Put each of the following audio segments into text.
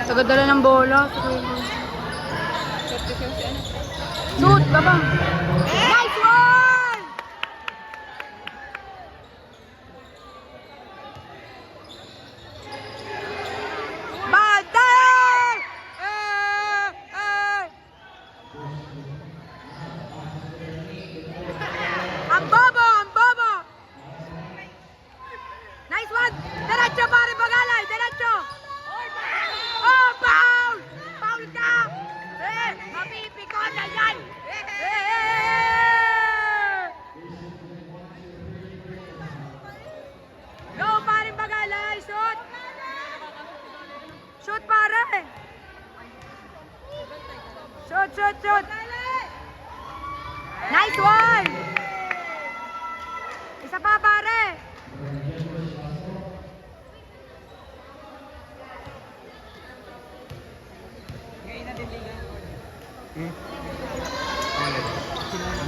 Tagadala ng bola. Shoot ka ba? Nice one! Bantay! Ang bobo! Ang bobo! Nice one! Diretso pare Bagalay! Diretso! Oh, foul! Foul ka! Mapipikon na yan! Go, pare Bagalay! Shoot! Shoot, pare! Shoot, shoot, shoot! Nice one! Isa pa, pare!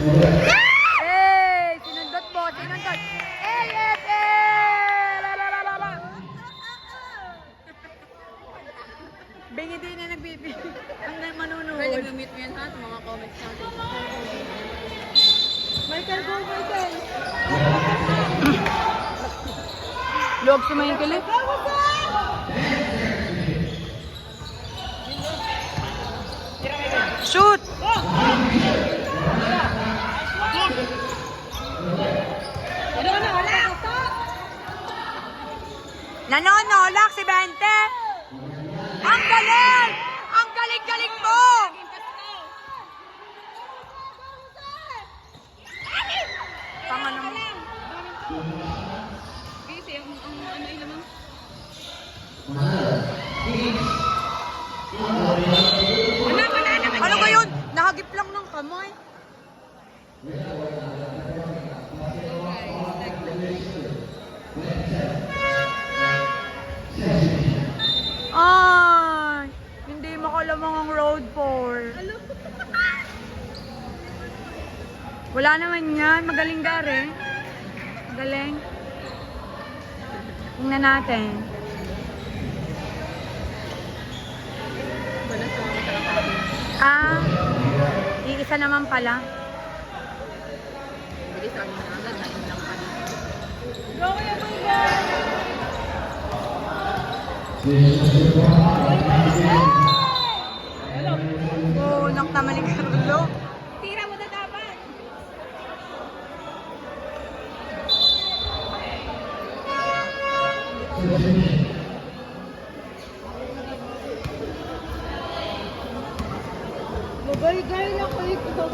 Hey! Sinundot mo! Sinundot! Bingi din na nagbibig. Ang manunood. Pwede mag-meet mo yan ha, mga comments natin. Michael, go, Michael! Log si Michael eh. Shoot! Nanonolak si Bente! Ang galing! Ang galing-galing mo! Tama naman. Kasi ang ano ilamang. Ano ba yun? Nahagip lang ng kamay. Ay, hindi makalamang ang road 4. Wala naman yan. Magaling gare. Magaling. Tingnan natin. Iisa naman pala. Hindi sa amin na agad, nain lang pa. Go kaya mo yan! Oh, naman ni Carlo. Tira mo na dapat. Babay-gay na ko ito.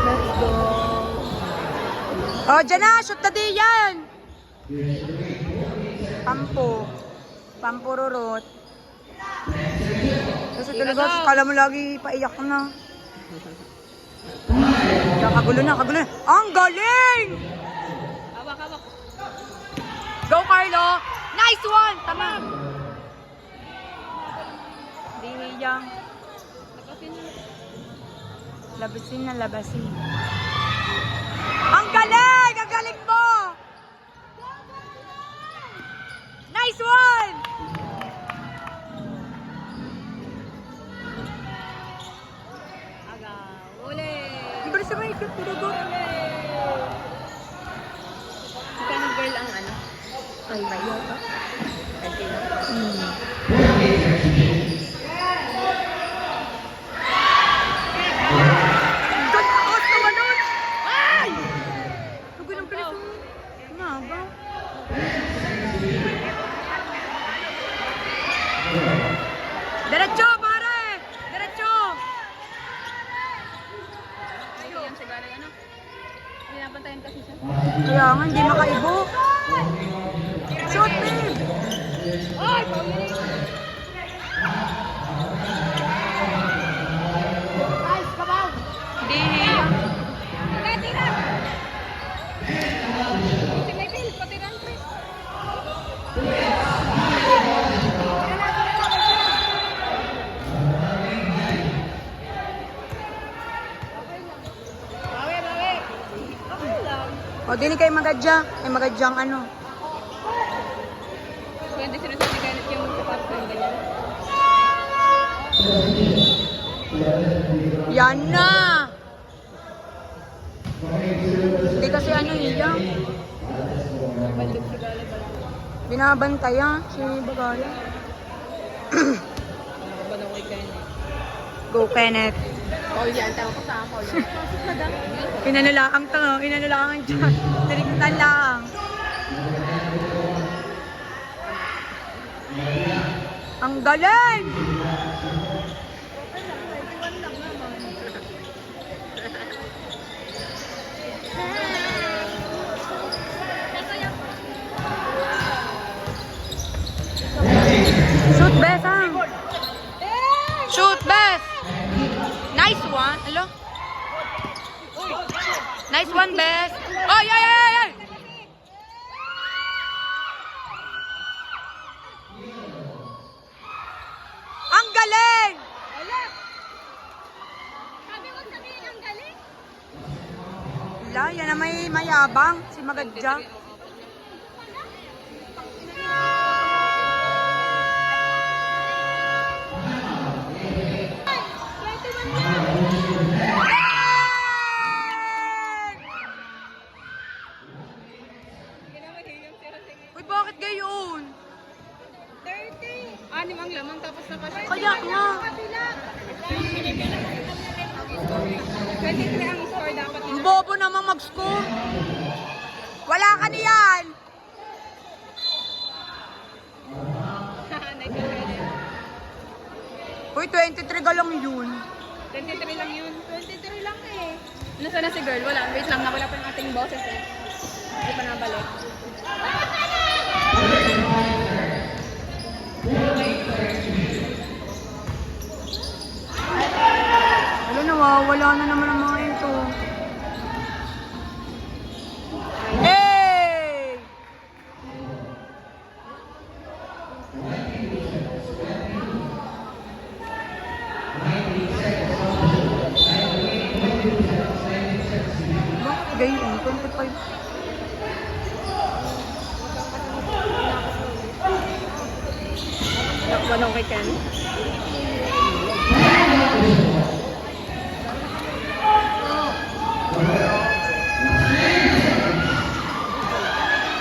Let's go. Oh, dyan na! Shoot na di yan! Pampo. Pampururot. Kasi talaga, kala mo lagi paiyak na. Kagulo na, kagulo na. Ang galing! Hawak, hawak. Go, Carlo! Nice one! Tama! Dihiyang. Labasin na labasin. Ang galing! Ang galing mo! Nice one! Aga, uli. Ibalis sa may ikot, puro go. Ika ng girl ang ano? Ay, bayo ka? Okay na. Takot naman nun! Ay! Lugay ng pilis mo. Nga ba? Diretso, pare! Diretso! Ay, yan sa galing ano? Pinapantayan kasi siya. Kaya nga, hindi makaibo. Shoot, babe! Ay, pawin! Nice, kabaw! Dihiyang. Tira, tira! Si Michael, patiran, Chris. Bawi, bawi. Okay lang. O, dini kay Magadya. Ay, Magadyang ano. Pwede sinusunod ka Yung ganyan. Yan na! Hindi kasi ano iya. Balik si Gala ba? Binabantayan si Bagala. Ba na kay Kenneth? Go, Kenneth. Paul yan, tawag ko sa ako. Inanulaang to, inanulaang dyan. Tirigtan lang. Ang galing! Shoot, Bes, ha? Shoot, Bes! Nice one. Hello? Nice one, Bes. Ay, ay, ay, ay! Ang galing! Sabi mo sabihin ang galing? Wala, yan na may mayabang. Si Magadja. Uy, bakit gayon? 30. Anim ang laman tapos na kasi. Kaya nga. 23 ang score dapat. Ang bobo namang mag-score. Wala ka niyan. Uy, 23 ka lang yun. 23 lang yun. 23 lang eh. Nasaan na si girl? Wala. Wait lang. Nawala pa yung ating boses eh. Hindi pa nabalik. Wala, nawawala na naman ang mga ito. Hey! Bakit gayon? 25. Nakwanong kay Ken.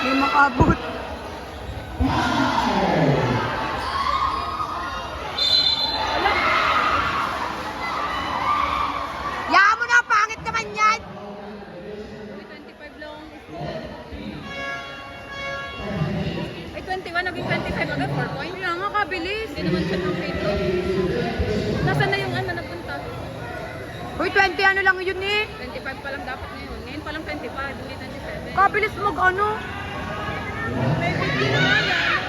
May makabot. Yaan mo na, pangit naman yan! 25 lang. Ay, 21. Naging 25 agad. 4 points. Kaya nga, kabilis. Hindi naman siya ng free throw. Nasaan na yung ano napunta? Uy, 20 ano lang yun eh. 25 pa lang dapat ngayon. Ngayon pa lang 25. Hindi 27. Kabilis mag ano. May 50 na nga yan.